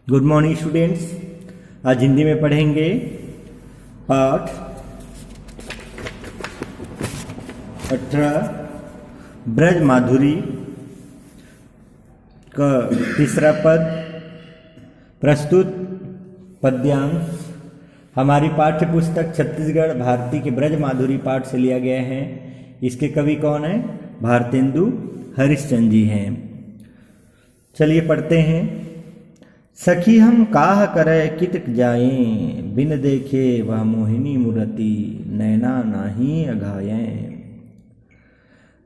Good morning students. आज हिंदी में पढ़ेंगे पाठ 18 ब्रज माधुरी का तीसरा पद। प्रस्तुत पद्यांश हमारी पाठ्य पुस्तक छत्तीसगढ़ भारती के ब्रज माधुरी पाठ से लिया गया है। इसके कवि कौन है? भारतेंदु हरिश्चंद्र जी हैं। चलिए पढ़ते हैं। सखी हम काह करे कितक जाएं, बिन देखे वह मोहिनी मूरति, नैना नाही अघायें।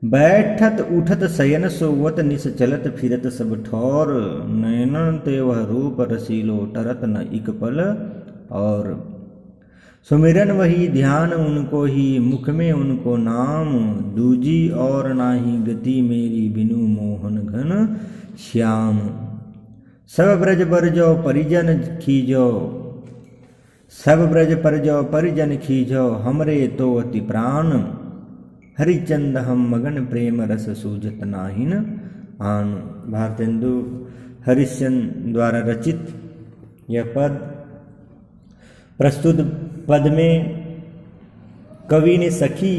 बैठत उठत शयन सोवत, निस चलत फिरत सब ठौर, नैनन ते वह रूप रसीलो, टरत न इक पल और। सुमिरन वही ध्यान उनको ही, मुख में उनको नाम, दूजी और नाही गति मेरी, बिनु मोहन घन श्याम। सब ब्रज बर जो परिजन खीजो, सब ब्रज पर जो परिजन खीजो, हमरे तो अति प्राण, हरिचंद हम मगन प्रेम रस सूझत नाहिन आन। भारतेंदु हरिश्चंद्र द्वारा रचित यह पद। प्रस्तुत पद में कवि ने सखी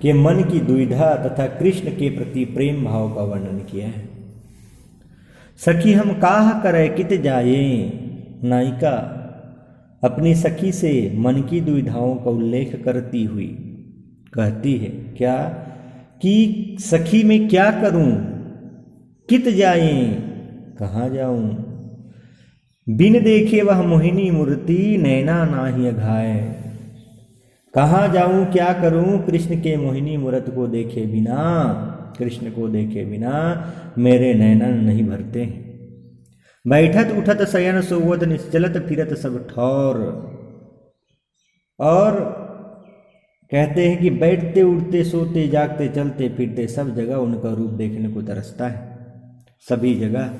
के मन की दुविधा तथा कृष्ण के प्रति प्रेम भाव का वर्णन किया है। सखी हम काह करे कित जाए, नायिका अपनी सखी से मन की दुविधाओं का उल्लेख करती हुई कहती है क्या कि सखी मैं क्या करूं, कित जाए कहाँ जाऊं, बिन देखे वह मोहिनी मूर्ति, नैना नाही अघाए। कहाँ जाऊं क्या करूं, कृष्ण के मोहिनी मूर्त को देखे बिना, कृष्ण को देखे बिना मेरे नैनन नहीं भरते हैं। बैठत उठत शयन सोवत, निश्चलत फिरत सब ठौर। और कहते हैं कि बैठते उठते सोते जागते चलते फिरते सब जगह उनका रूप देखने को तरसता है, सभी जगह।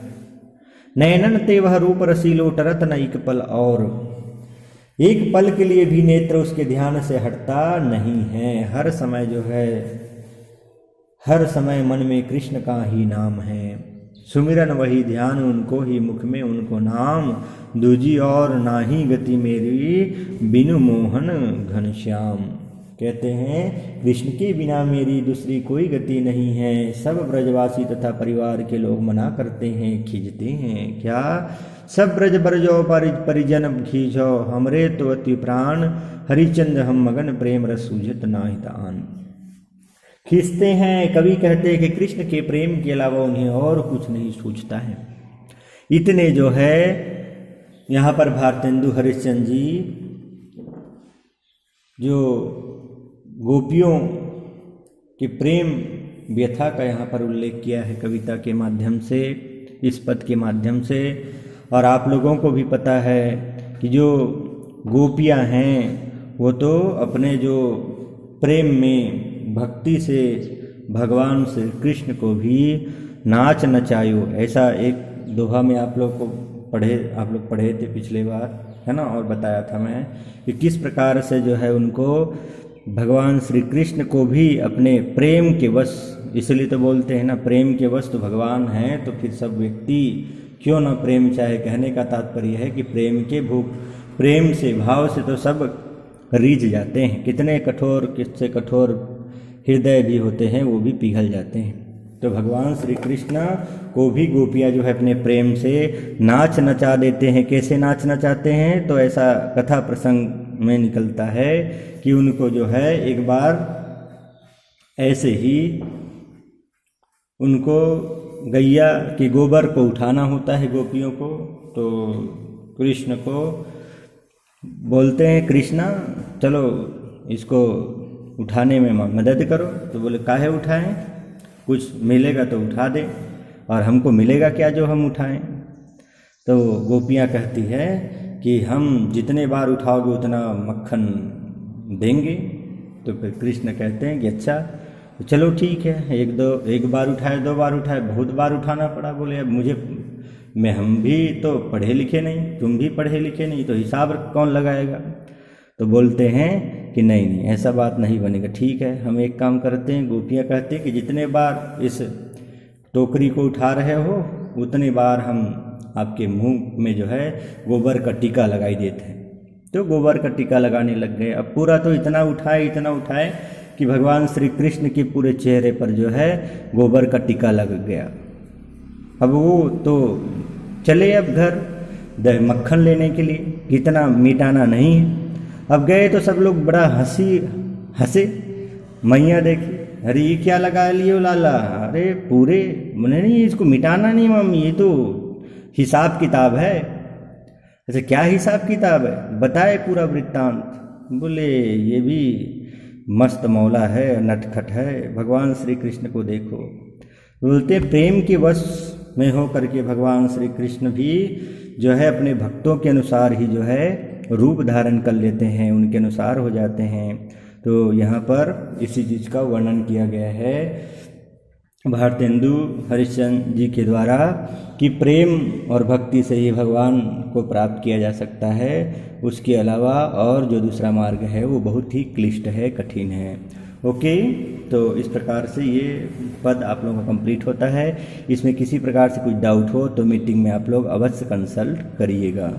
नैनन ते वह रूप रसीलो, टरत न एक पल और। एक पल के लिए भी नेत्र उसके ध्यान से हटता नहीं है। हर समय जो है, हर समय मन में कृष्ण का ही नाम है। सुमिरन वही ध्यान उनको ही, मुख में उनको नाम, दूजी और नाही गति मेरी, बिनु मोहन घनश्याम। कहते हैं कृष्ण के बिना मेरी दूसरी कोई गति नहीं है। सब ब्रजवासी तथा परिवार के लोग मना करते हैं, खींचते हैं क्या? सब ब्रज बरजो परिजन खींचो, हमरे तो अति प्राण, हरिचंद्र हम मगन प्रेम रस सूझत नाहि तान। खींचते हैं। कवि कहते हैं कि कृष्ण के प्रेम के अलावा उन्हें और कुछ नहीं सूझता है। इतने जो है यहाँ पर भारतेंदु हरिश्चंद्र जी जो गोपियों के प्रेम व्यथा का यहाँ पर उल्लेख किया है कविता के माध्यम से, इस पद के माध्यम से। और आप लोगों को भी पता है कि जो गोपियाँ हैं वो तो अपने जो प्रेम में भक्ति से भगवान श्री कृष्ण को भी नाच नचायो, ऐसा एक दोहा में आप लोग पढ़े थे पिछले बार, है ना। और बताया था मैं कि किस प्रकार से जो है उनको भगवान श्री कृष्ण को भी अपने प्रेम के वश, इसलिए तो बोलते हैं ना प्रेम के वश तो भगवान हैं, तो फिर सब व्यक्ति क्यों ना प्रेम चाहे। कहने का तात्पर्य है कि प्रेम के भूख, प्रेम से भाव से तो सब रीझ जाते हैं। कितने कठोर, किससे कठोर हृदय भी होते हैं वो भी पिघल जाते हैं। तो भगवान श्री कृष्ण को भी गोपियाँ जो है अपने प्रेम से नाच नचा देते हैं। कैसे नाच नचाते हैं? तो ऐसा कथा प्रसंग में निकलता है कि उनको जो है एक बार ऐसे ही उनको गैया के गोबर को उठाना होता है गोपियों को। तो कृष्ण को बोलते हैं कृष्णा चलो इसको उठाने में मदद करो। तो बोले काहे उठाएं, कुछ मिलेगा तो उठा दें, और हमको मिलेगा क्या जो हम उठाएं? तो गोपियाँ कहती है कि हम जितने बार उठाओगे उतना मक्खन देंगे। तो फिर कृष्ण कहते हैं कि अच्छा तो चलो ठीक है, एक बार उठाए, 2 बार उठाए, बहुत बार उठाना पड़ा। बोले अब हम भी तो पढ़े लिखे नहीं, तुम भी पढ़े लिखे नहीं, तो हिसाब कौन लगाएगा? तो बोलते हैं कि नहीं ऐसा बात नहीं बनेगा। ठीक है, हम एक काम करते हैं। गोपियाँ कहते हैं कि जितने बार इस टोकरी को उठा रहे हो उतनी बार हम आपके मुंह में जो है गोबर का टीका लगाई देते हैं। तो गोबर का टीका लगाने लग गए। अब पूरा तो इतना उठाए कि भगवान श्री कृष्ण के पूरे चेहरे पर जो है गोबर का टीका लग गया। अब वो तो चले अब घर मक्खन लेने के लिए, इतना मिटाना नहीं है। अब गए तो सब लोग बड़ा हंसे। मैया देखी, अरे ये क्या लगा लियो लाला, अरे पूरे बोले नहीं इसको मिटाना नहीं मम्मी, ये तो हिसाब किताब है। अच्छा क्या हिसाब किताब है, बताए पूरा वृत्तांत। बोले ये भी मस्त मौला है, नटखट है, भगवान श्री कृष्ण को देखो। बोलते प्रेम के वश में हो करके भगवान श्री कृष्ण भी जो है अपने भक्तों के अनुसार ही जो है रूप धारण कर लेते हैं, उनके अनुसार हो जाते हैं। तो यहाँ पर इसी चीज़ का वर्णन किया गया है भारतेंदु हरिश्चंद्र जी के द्वारा कि प्रेम और भक्ति से ही भगवान को प्राप्त किया जा सकता है। उसके अलावा और जो दूसरा मार्ग है वो बहुत ही क्लिष्ट है, कठिन है। ओके, तो इस प्रकार से ये पद आप लोगों का कंप्लीट होता है। इसमें किसी प्रकार से कुछ डाउट हो तो मीटिंग में आप लोग अवश्य कंसल्ट करिएगा।